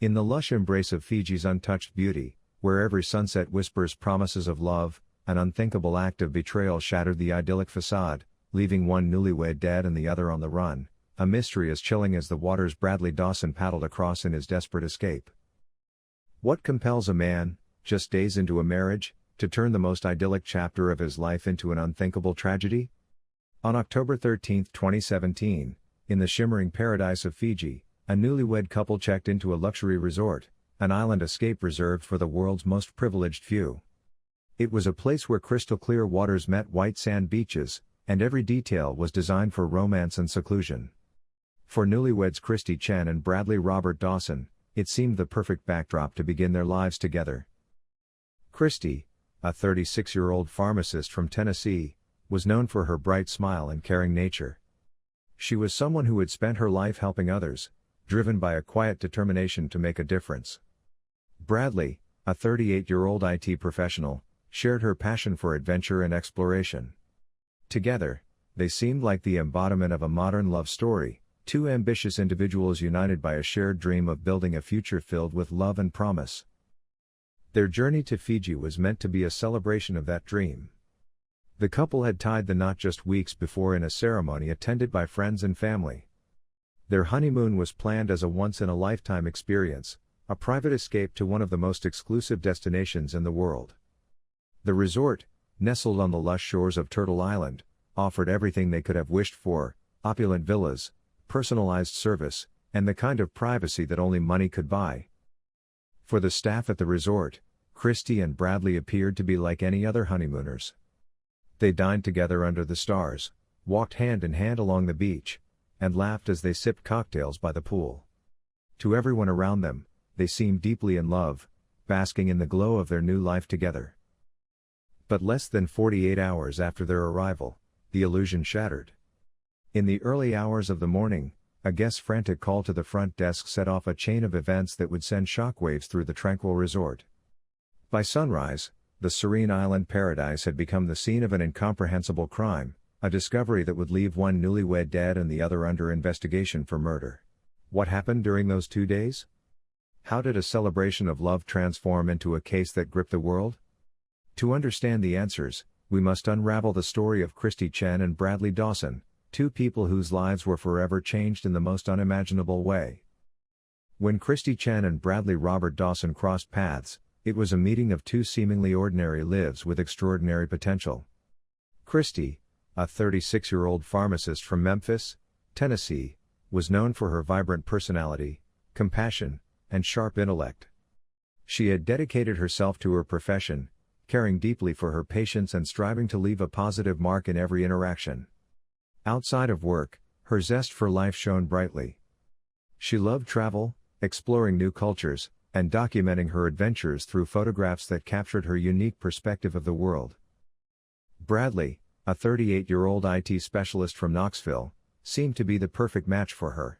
In the lush embrace of Fiji's untouched beauty, where every sunset whispers promises of love, an unthinkable act of betrayal shattered the idyllic facade, leaving one newlywed dead and the other on the run, a mystery as chilling as the waters Bradley Dawson paddled across in his desperate escape. What compels a man, just days into a marriage, to turn the most idyllic chapter of his life into an unthinkable tragedy? On October 13, 2017, in the shimmering paradise of Fiji, a newlywed couple checked into a luxury resort, an island escape reserved for the world's most privileged few. It was a place where crystal-clear waters met white sand beaches, and every detail was designed for romance and seclusion. For newlyweds Christy Chen and Bradley Robert Dawson, it seemed the perfect backdrop to begin their lives together. Christy, a 36-year-old pharmacist from Tennessee, was known for her bright smile and caring nature. She was someone who had spent her life helping others, driven by a quiet determination to make a difference. Bradley, a 38-year-old IT professional, shared her passion for adventure and exploration. Together, they seemed like the embodiment of a modern love story, two ambitious individuals united by a shared dream of building a future filled with love and promise. Their journey to Fiji was meant to be a celebration of that dream. The couple had tied the knot just weeks before in a ceremony attended by friends and family. Their honeymoon was planned as a once-in-a-lifetime experience, a private escape to one of the most exclusive destinations in the world. The resort, nestled on the lush shores of Turtle Island, offered everything they could have wished for: opulent villas, personalized service, and the kind of privacy that only money could buy. For the staff at the resort, Christy and Bradley appeared to be like any other honeymooners. They dined together under the stars, walked hand in hand along the beach, and laughed as they sipped cocktails by the pool. To everyone around them, they seemed deeply in love, basking in the glow of their new life together. But less than 48 hours after their arrival, the illusion shattered. In the early hours of the morning, a guest's frantic call to the front desk set off a chain of events that would send shockwaves through the tranquil resort. By sunrise, the serene island paradise had become the scene of an incomprehensible crime, a discovery that would leave one newlywed dead and the other under investigation for murder. What happened during those 2 days? How did a celebration of love transform into a case that gripped the world? To understand the answers, we must unravel the story of Christy Chen and Bradley Dawson, two people whose lives were forever changed in the most unimaginable way. When Christy Chen and Bradley Robert Dawson crossed paths, it was a meeting of two seemingly ordinary lives with extraordinary potential. Christy, a 36-year-old pharmacist from Memphis, Tennessee, was known for her vibrant personality, compassion, and sharp intellect. She had dedicated herself to her profession, caring deeply for her patients and striving to leave a positive mark in every interaction. Outside of work, her zest for life shone brightly. She loved travel, exploring new cultures, and documenting her adventures through photographs that captured her unique perspective of the world. Bradley, a 38-year-old IT specialist from Knoxville, seemed to be the perfect match for her.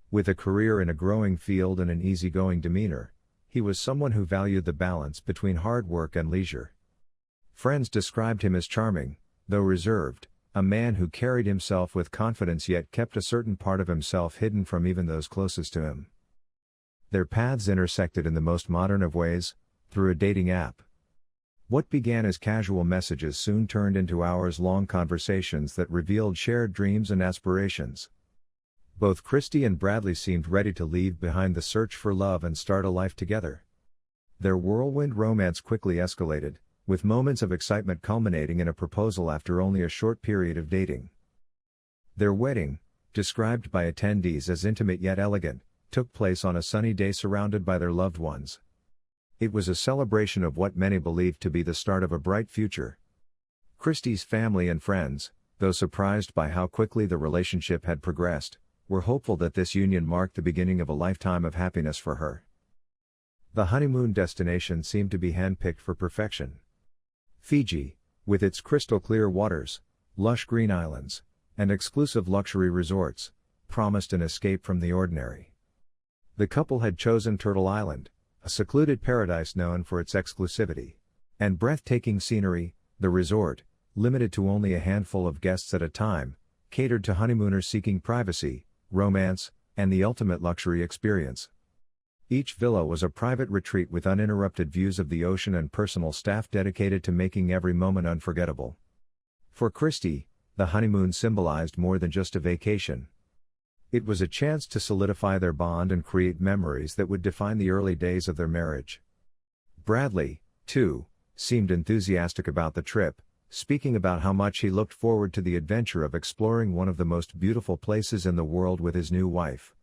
With a career in a growing field and an easygoing demeanor, he was someone who valued the balance between hard work and leisure. Friends described him as charming, though reserved, a man who carried himself with confidence yet kept a certain part of himself hidden from even those closest to him. Their paths intersected in the most modern of ways, through a dating app. What began as casual messages soon turned into hours-long conversations that revealed shared dreams and aspirations. Both Christy and Bradley seemed ready to leave behind the search for love and start a life together. Their whirlwind romance quickly escalated, with moments of excitement culminating in a proposal after only a short period of dating. Their wedding, described by attendees as intimate yet elegant, took place on a sunny day surrounded by their loved ones. It was a celebration of what many believed to be the start of a bright future. Christy's family and friends, though surprised by how quickly the relationship had progressed, were hopeful that this union marked the beginning of a lifetime of happiness for her. The honeymoon destination seemed to be handpicked for perfection. Fiji, with its crystal-clear waters, lush green islands, and exclusive luxury resorts, promised an escape from the ordinary. The couple had chosen Turtle Island, a secluded paradise known for its exclusivity and breathtaking scenery. The resort, limited to only a handful of guests at a time, catered to honeymooners seeking privacy, romance, and the ultimate luxury experience. Each villa was a private retreat with uninterrupted views of the ocean and personal staff dedicated to making every moment unforgettable. For Christie, the honeymoon symbolized more than just a vacation. It was a chance to solidify their bond and create memories that would define the early days of their marriage. Bradley, too, seemed enthusiastic about the trip, speaking about how much he looked forward to the adventure of exploring one of the most beautiful places in the world with his new wife.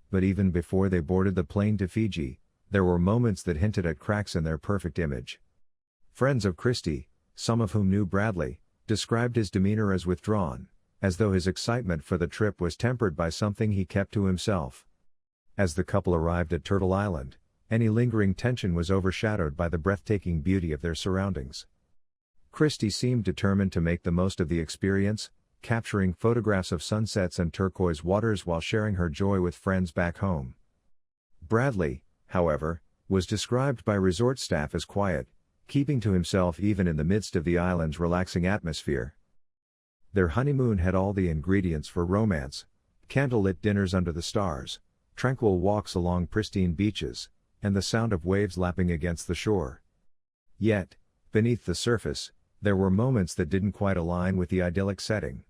But even before they boarded the plane to Fiji, there were moments that hinted at cracks in their perfect image. Friends of Christie, some of whom knew Bradley, described his demeanor as withdrawn, as though his excitement for the trip was tempered by something he kept to himself. As the couple arrived at Turtle Island, any lingering tension was overshadowed by the breathtaking beauty of their surroundings. Christie seemed determined to make the most of the experience, capturing photographs of sunsets and turquoise waters while sharing her joy with friends back home. Bradley, however, was described by resort staff as quiet, keeping to himself even in the midst of the island's relaxing atmosphere. Their honeymoon had all the ingredients for romance: candlelit dinners under the stars, tranquil walks along pristine beaches, and the sound of waves lapping against the shore. Yet, beneath the surface, there were moments that didn't quite align with the idyllic setting.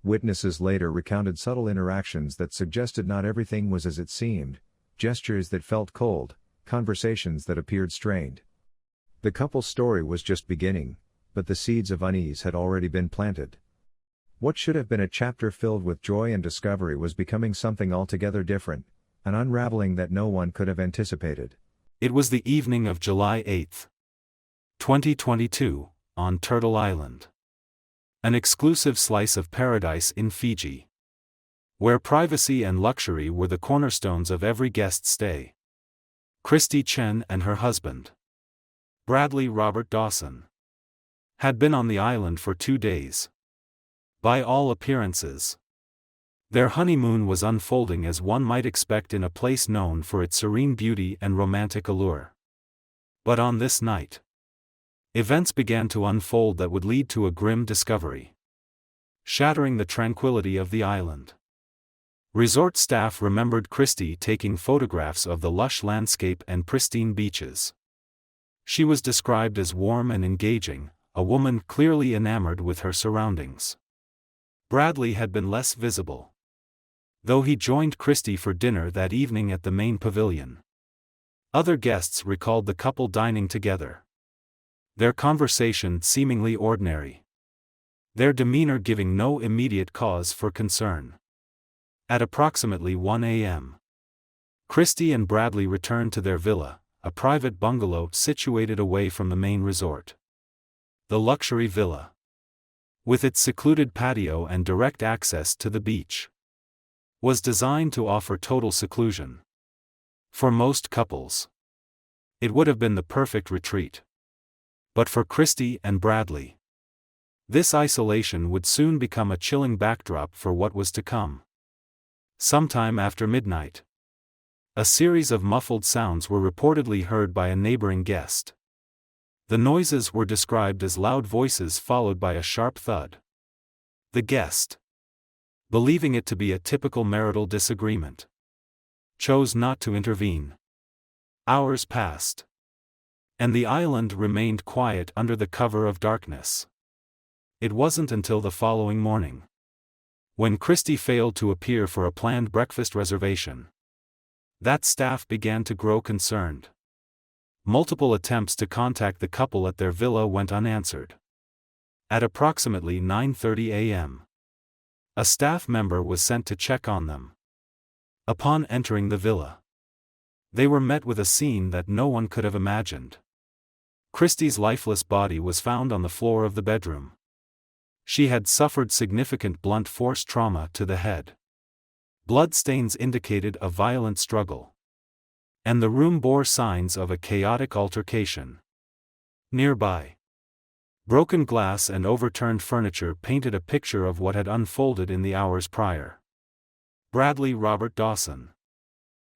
Witnesses later recounted subtle interactions that suggested not everything was as it seemed, gestures that felt cold, conversations that appeared strained. The couple's story was just beginning, but the seeds of unease had already been planted. What should have been a chapter filled with joy and discovery was becoming something altogether different, an unraveling that no one could have anticipated. It was the evening of July 8, 2022, on Turtle Island. An exclusive slice of paradise in Fiji, where privacy and luxury were the cornerstones of every guest's stay. Christie Chen and her husband, Bradley Robert Dawson, had been on the island for 2 days. By all appearances, their honeymoon was unfolding as one might expect in a place known for its serene beauty and romantic allure. But on this night, events began to unfold that would lead to a grim discovery, shattering the tranquility of the island. Resort staff remembered Christie taking photographs of the lush landscape and pristine beaches. She was described as warm and engaging, a woman clearly enamored with her surroundings. Bradley had been less visible, though he joined Christie for dinner that evening at the main pavilion. Other guests recalled the couple dining together, their conversation seemingly ordinary, their demeanor giving no immediate cause for concern. At approximately 1 a.m., Christie and Bradley returned to their villa, a private bungalow situated away from the main resort. The luxury villa, with its secluded patio and direct access to the beach, was designed to offer total seclusion. For most couples, it would have been the perfect retreat. But for Christie and Bradley, this isolation would soon become a chilling backdrop for what was to come. Sometime after midnight, a series of muffled sounds were reportedly heard by a neighboring guest. The noises were described as loud voices followed by a sharp thud. The guest, believing it to be a typical marital disagreement, chose not to intervene. Hours passed, and the island remained quiet under the cover of darkness. It wasn't until the following morning, when Christie failed to appear for a planned breakfast reservation, that staff began to grow concerned. Multiple attempts to contact the couple at their villa went unanswered. At approximately 9:30 a.m., a staff member was sent to check on them. Upon entering the villa, they were met with a scene that no one could have imagined. Christie's lifeless body was found on the floor of the bedroom. She had suffered significant blunt force trauma to the head. Bloodstains indicated a violent struggle, and the room bore signs of a chaotic altercation. Nearby, broken glass and overturned furniture painted a picture of what had unfolded in the hours prior. Bradley Robert Dawson,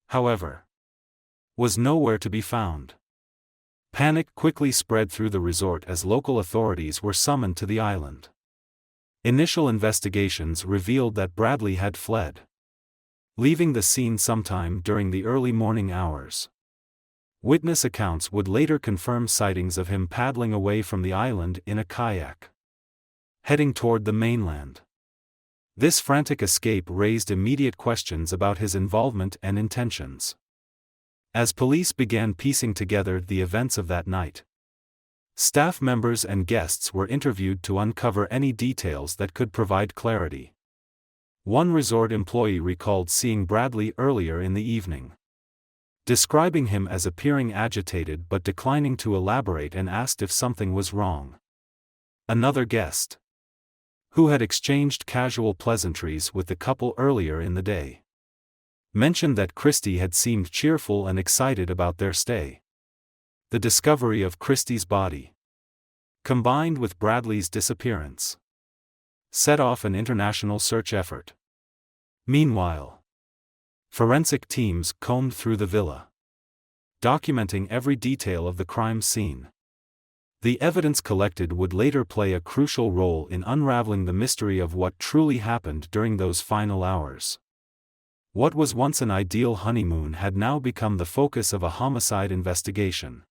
however, was nowhere to be found. Panic quickly spread through the resort as local authorities were summoned to the island. Initial investigations revealed that Bradley had fled. leaving the scene sometime during the early morning hours. Witness accounts would later confirm sightings of him paddling away from the island in a kayak, heading toward the mainland. This frantic escape raised immediate questions about his involvement and intentions. As police began piecing together the events of that night, staff members and guests were interviewed to uncover any details that could provide clarity. One resort employee recalled seeing Bradley earlier in the evening, describing him as appearing agitated but declining to elaborate, and asked if something was wrong. Another guest, who had exchanged casual pleasantries with the couple earlier in the day, mentioned that Christie had seemed cheerful and excited about their stay. The discovery of Christie's body, combined with Bradley's disappearance, set off an international search effort. Meanwhile, forensic teams combed through the villa, documenting every detail of the crime scene. The evidence collected would later play a crucial role in unraveling the mystery of what truly happened during those final hours. What was once an ideal honeymoon had now become the focus of a homicide investigation,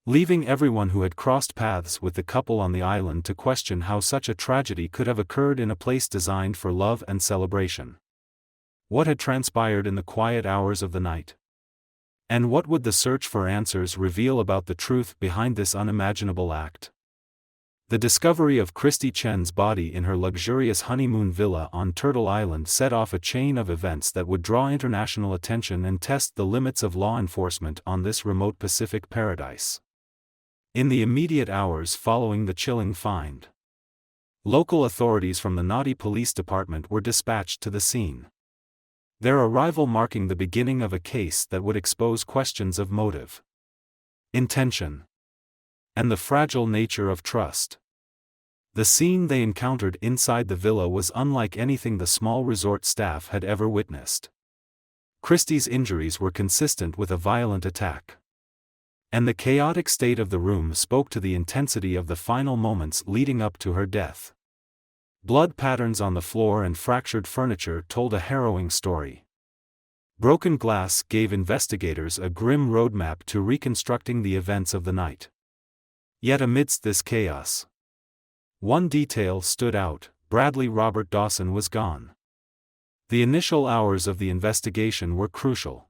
leaving everyone who had crossed paths with the couple on the island to question how such a tragedy could have occurred in a place designed for love and celebration. What had transpired in the quiet hours of the night? And what would the search for answers reveal about the truth behind this unimaginable act? The discovery of Christie Chen's body in her luxurious honeymoon villa on Turtle Island set off a chain of events that would draw international attention and test the limits of law enforcement on this remote Pacific paradise. In the immediate hours following the chilling find, local authorities from the Naughty Police Department were dispatched to the scene, their arrival marking the beginning of a case that would expose questions of motive, intention, and the fragile nature of trust. The scene they encountered inside the villa was unlike anything the small resort staff had ever witnessed. Christie's injuries were consistent with a violent attack, and the chaotic state of the room spoke to the intensity of the final moments leading up to her death. Blood patterns on the floor and fractured furniture told a harrowing story. Broken glass gave investigators a grim roadmap to reconstructing the events of the night. Yet amidst this chaos, one detail stood out: Bradley Robert Dawson was gone. The initial hours of the investigation were crucial.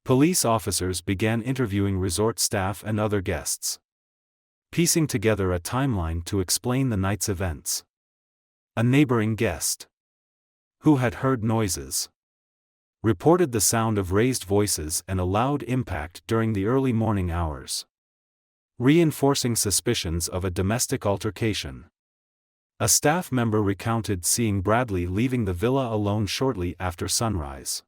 Police officers began interviewing resort staff and other guests, piecing together a timeline to explain the night's events. A neighboring guest, who had heard noises, reported the sound of raised voices and a loud impact during the early morning hours, reinforcing suspicions of a domestic altercation. A staff member recounted seeing Bradley leaving the villa alone shortly after sunrise,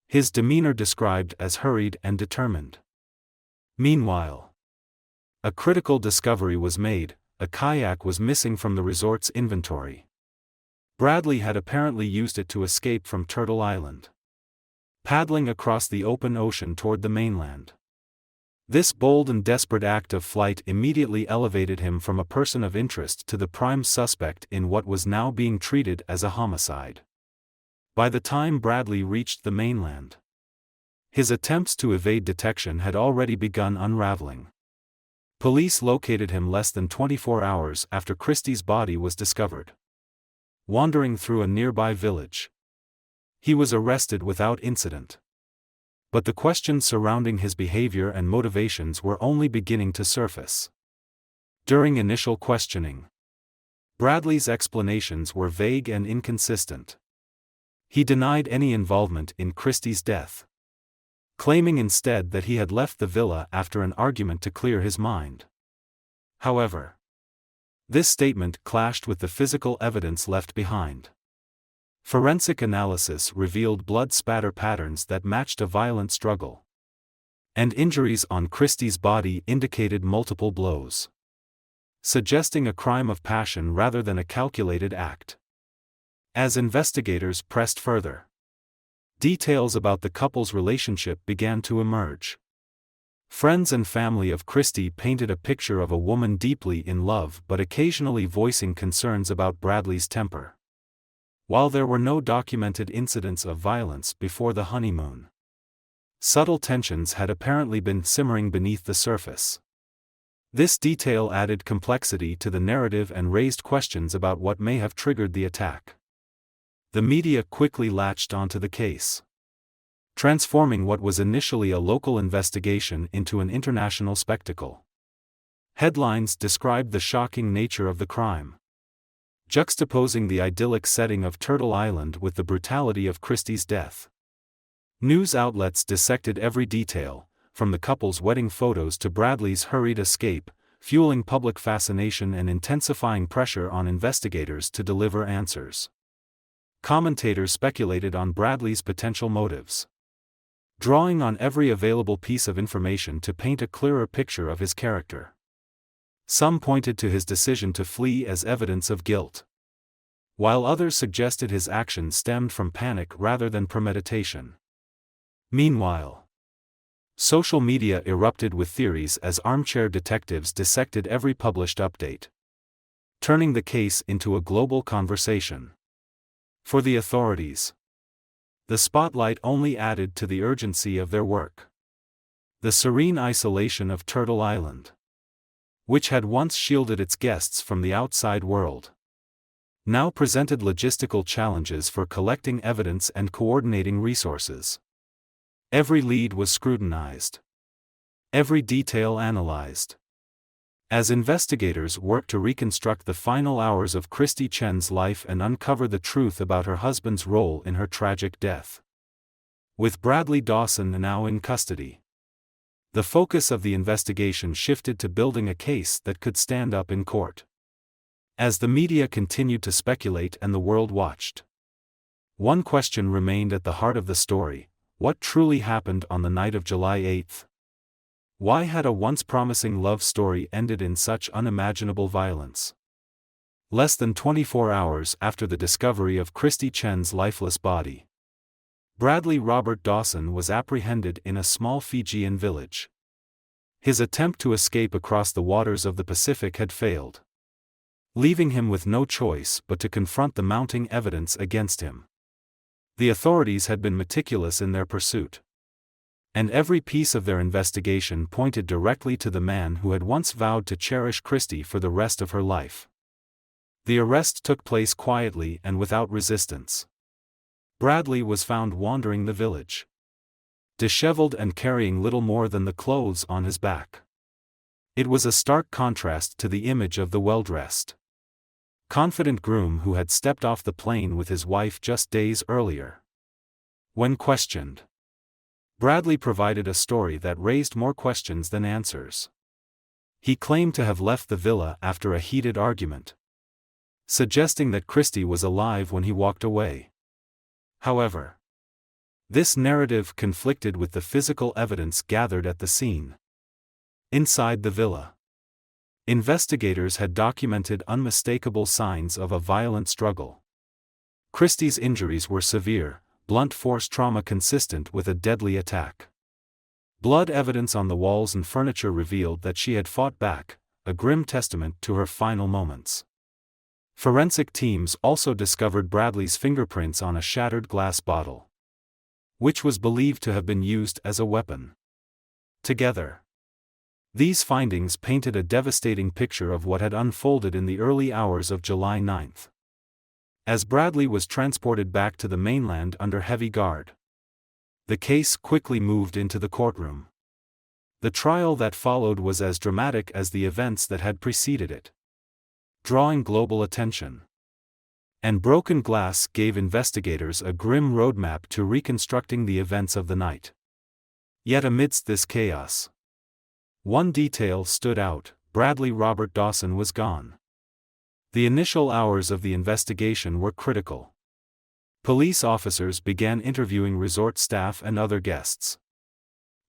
his demeanor described as hurried and determined. Meanwhile, a critical discovery was made: a kayak was missing from the resort's inventory. Bradley had apparently used it to escape from Turtle Island, paddling across the open ocean toward the mainland. This bold and desperate act of flight immediately elevated him from a person of interest to the prime suspect in what was now being treated as a homicide. By the time Bradley reached the mainland, his attempts to evade detection had already begun unraveling. Police located him less than 24 hours after Christie's body was discovered, wandering through a nearby village. He was arrested without incident. But the questions surrounding his behavior and motivations were only beginning to surface. During initial questioning, Bradley's explanations were vague and inconsistent. He denied any involvement in Christie's death, claiming instead that he had left the villa after an argument to clear his mind. However, this statement clashed with the physical evidence left behind. Forensic analysis revealed blood spatter patterns that matched a violent struggle, and injuries on Christie's body indicated multiple blows, suggesting a crime of passion rather than a calculated act. As investigators pressed further, details about the couple's relationship began to emerge. Friends and family of Christie painted a picture of a woman deeply in love but occasionally voicing concerns about Bradley's temper. while there were no documented incidents of violence before the honeymoon. Subtle tensions had apparently been simmering beneath the surface. This detail added complexity to the narrative and raised questions about what may have triggered the attack. The media quickly latched onto the case, transforming what was initially a local investigation into an international spectacle. Headlines described the shocking nature of the crime, juxtaposing the idyllic setting of Turtle Island with the brutality of Christie's death. News outlets dissected every detail, from the couple's wedding photos to Bradley's hurried escape, fueling public fascination and intensifying pressure on investigators to deliver answers. Commentators speculated on Bradley's potential motives, drawing on every available piece of information to paint a clearer picture of his character. Some pointed to his decision to flee as evidence of guilt, while others suggested his actions stemmed from panic rather than premeditation. Meanwhile, social media erupted with theories as armchair detectives dissected every published update, turning the case into a global conversation. For the authorities, the spotlight only added to the urgency of their work. The serene isolation of Turtle Island, which had once shielded its guests from the outside world, now presented logistical challenges for collecting evidence and coordinating resources. Every lead was scrutinized, every detail analyzed, as investigators worked to reconstruct the final hours of Christy Chen's life and uncover the truth about her husband's role in her tragic death. With Bradley Dawson now in custody, the focus of the investigation shifted to building a case that could stand up in court. As the media continued to speculate and the world watched, one question remained at the heart of the story: what truly happened on the night of July 8? Why had a once promising love story ended in such unimaginable violence? Less than 24 hours after the discovery of Christy Chen's lifeless body, Bradley Robert Dawson was apprehended in a small Fijian village. His attempt to escape across the waters of the Pacific had failed, leaving him with no choice but to confront the mounting evidence against him. The authorities had been meticulous in their pursuit, and every piece of their investigation pointed directly to the man who had once vowed to cherish Christy for the rest of her life. The arrest took place quietly and without resistance. Bradley was found wandering the village, disheveled and carrying little more than the clothes on his back. It was a stark contrast to the image of the well-dressed, confident groom who had stepped off the plane with his wife just days earlier. When questioned, Bradley provided a story that raised more questions than answers. He claimed to have left the villa after a heated argument, suggesting that Christy was alive when he walked away. However, this narrative conflicted with the physical evidence gathered at the scene. Inside the villa, investigators had documented unmistakable signs of a violent struggle. Christy's injuries were severe, blunt force trauma consistent with a deadly attack. Blood evidence on the walls and furniture revealed that she had fought back, a grim testament to her final moments. Forensic teams also discovered Bradley's fingerprints on a shattered glass bottle, which was believed to have been used as a weapon. Together, these findings painted a devastating picture of what had unfolded in the early hours of July 9. As Bradley was transported back to the mainland under heavy guard, the case quickly moved into the courtroom. The trial that followed was as dramatic as the events that had preceded it, drawing global attention. And broken glass gave investigators a grim roadmap to reconstructing the events of the night. Yet amidst this chaos, one detail stood out: Bradley Robert Dawson was gone. The initial hours of the investigation were critical. Police officers began interviewing resort staff and other guests,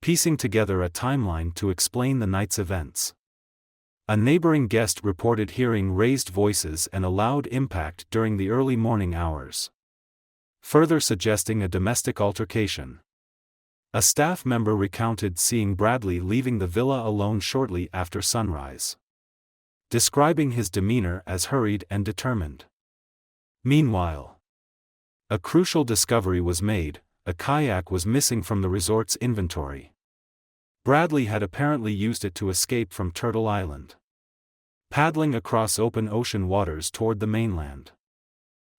piecing together a timeline to explain the night's events. A neighboring guest reported hearing raised voices and a loud impact during the early morning hours, further suggesting a domestic altercation. A staff member recounted seeing Bradley leaving the villa alone shortly after sunrise, describing his demeanor as hurried and determined. Meanwhile, A crucial discovery was made: a kayak was missing from the resort's inventory. Bradley had apparently used it to escape from Turtle Island, paddling across open ocean waters toward the mainland.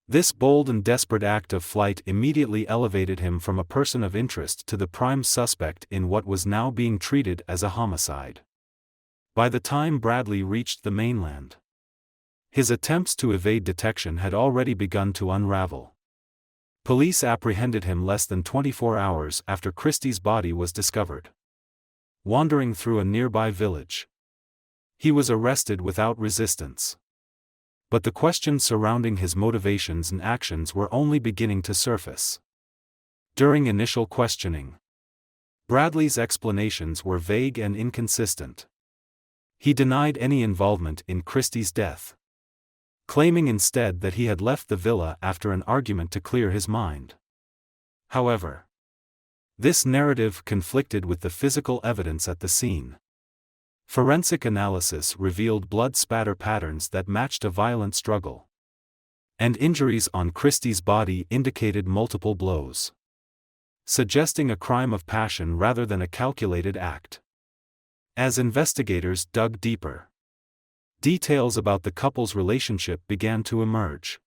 This bold and desperate act of flight immediately elevated him from a person of interest to the prime suspect in what was now being treated as a homicide. By the time Bradley reached the mainland, his attempts to evade detection had already begun to unravel. Police apprehended him less than 24 hours after Christie's body was discovered, wandering through a nearby village. He was arrested without resistance. But the questions surrounding his motivations and actions were only beginning to surface. During initial questioning, Bradley's explanations were vague and inconsistent. He denied any involvement in Christie's death, claiming instead that he had left the villa after an argument to clear his mind. However, this narrative conflicted with the physical evidence at the scene. Forensic analysis revealed blood spatter patterns that matched a violent struggle, and injuries on Christie's body indicated multiple blows, suggesting a crime of passion rather than a calculated act. As investigators dug deeper, details about the couple's relationship began to emerge.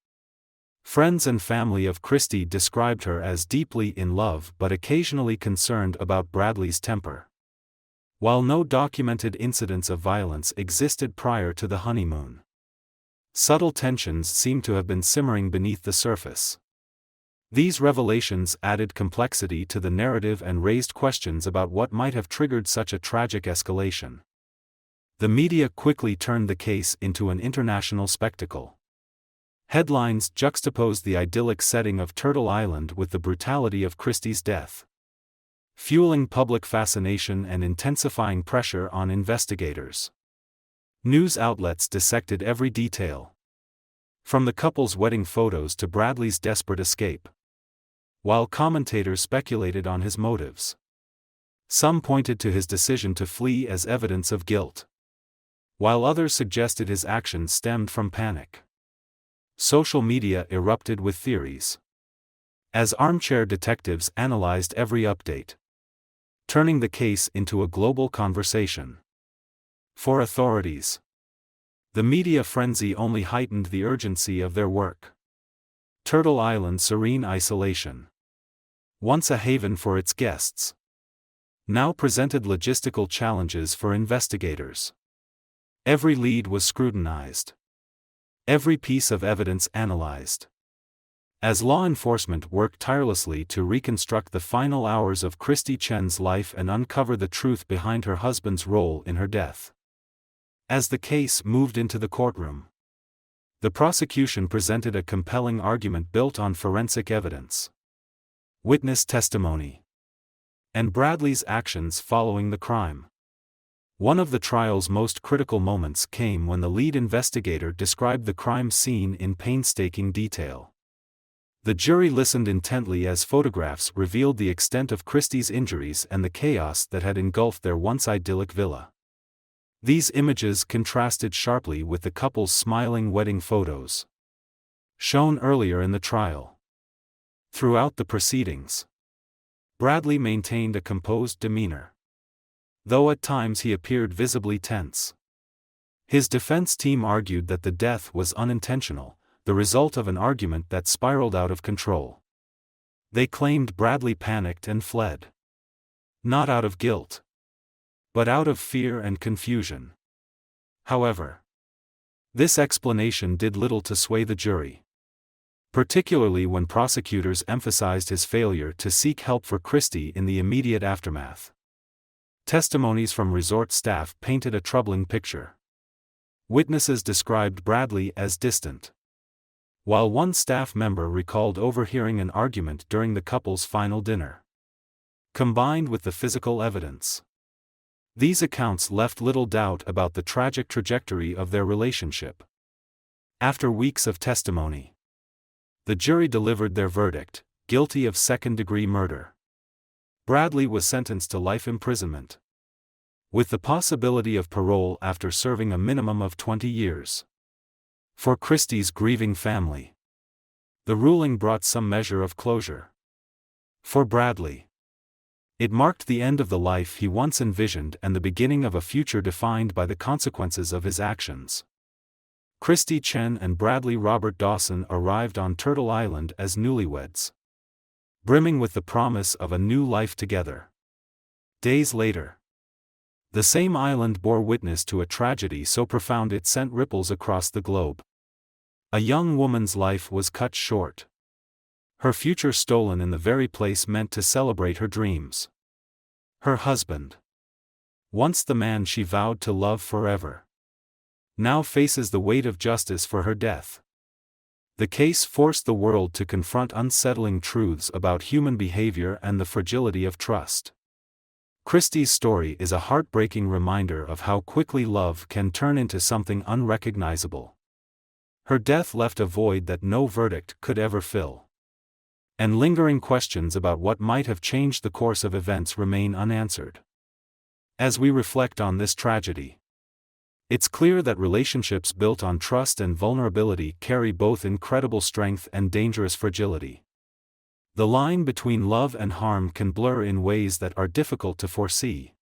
Friends and family of Christie described her as deeply in love but occasionally concerned about Bradley's temper. While no documented incidents of violence existed prior to the honeymoon, subtle tensions seemed to have been simmering beneath the surface. These revelations added complexity to the narrative and raised questions about what might have triggered such a tragic escalation. The media quickly turned the case into an international spectacle. Headlines juxtaposed the idyllic setting of Turtle Island with the brutality of Christie's death, fueling public fascination and intensifying pressure on investigators. News outlets dissected every detail, from the couple's wedding photos to Bradley's desperate escape, while commentators speculated on his motives. Some pointed to his decision to flee as evidence of guilt, while others suggested his actions stemmed from panic. Social media erupted with theories, as armchair detectives analyzed every update, turning the case into a global conversation. For authorities, the media frenzy only heightened the urgency of their work. Turtle Island's serene isolation, once a haven for its guests, now presented logistical challenges for investigators. Every lead was scrutinized, every piece of evidence analyzed, as law enforcement worked tirelessly to reconstruct the final hours of Christie Chen's life and uncover the truth behind her husband's role in her death. As the case moved into the courtroom, the prosecution presented a compelling argument built on forensic evidence, witness testimony, and Bradley's actions following the crime. One of the trial's most critical moments came when the lead investigator described the crime scene in painstaking detail. The jury listened intently as photographs revealed the extent of Christie's injuries and the chaos that had engulfed their once idyllic villa. These images contrasted sharply with the couple's smiling wedding photos, shown earlier in the trial. Throughout the proceedings, Bradley maintained a composed demeanor, though at times he appeared visibly tense. His defense team argued that the death was unintentional, the result of an argument that spiraled out of control. They claimed Bradley panicked and fled, not out of guilt, but out of fear and confusion. However, this explanation did little to sway the jury, particularly when prosecutors emphasized his failure to seek help for Christie in the immediate aftermath. Testimonies from resort staff painted a troubling picture. Witnesses described Bradley as distant, while one staff member recalled overhearing an argument during the couple's final dinner. Combined with the physical evidence, these accounts left little doubt about the tragic trajectory of their relationship. After weeks of testimony, the jury delivered their verdict: guilty of second-degree murder. Bradley was sentenced to life imprisonment, with the possibility of parole after serving a minimum of 20 years. For Christie's grieving family, The ruling brought some measure of closure. For Bradley, it marked the end of the life he once envisioned and the beginning of a future defined by the consequences of his actions. Christy Chen and Bradley Robert Dawson arrived on Turtle Island as newlyweds, brimming with the promise of a new life together. Days later, the same island bore witness to a tragedy so profound it sent ripples across the globe. A young woman's life was cut short, her future stolen in the very place meant to celebrate her dreams. Her husband, once the man she vowed to love forever, now faces the weight of justice for her death. The case forced the world to confront unsettling truths about human behavior and the fragility of trust. Christie's story is a heartbreaking reminder of how quickly love can turn into something unrecognizable. Her death left a void that no verdict could ever fill, and lingering questions about what might have changed the course of events remain unanswered. As we reflect on this tragedy, it's clear that relationships built on trust and vulnerability carry both incredible strength and dangerous fragility. The line between love and harm can blur in ways that are difficult to foresee,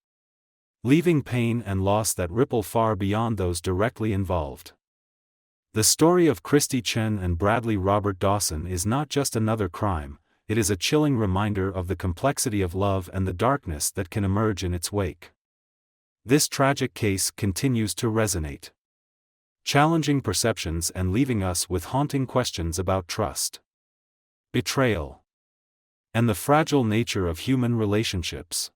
leaving pain and loss that ripple far beyond those directly involved. The story of Christy Chen and Bradley Robert Dawson is not just another crime, it is a chilling reminder of the complexity of love and the darkness that can emerge in its wake. This tragic case continues to resonate, challenging perceptions and leaving us with haunting questions about trust, betrayal, and the fragile nature of human relationships.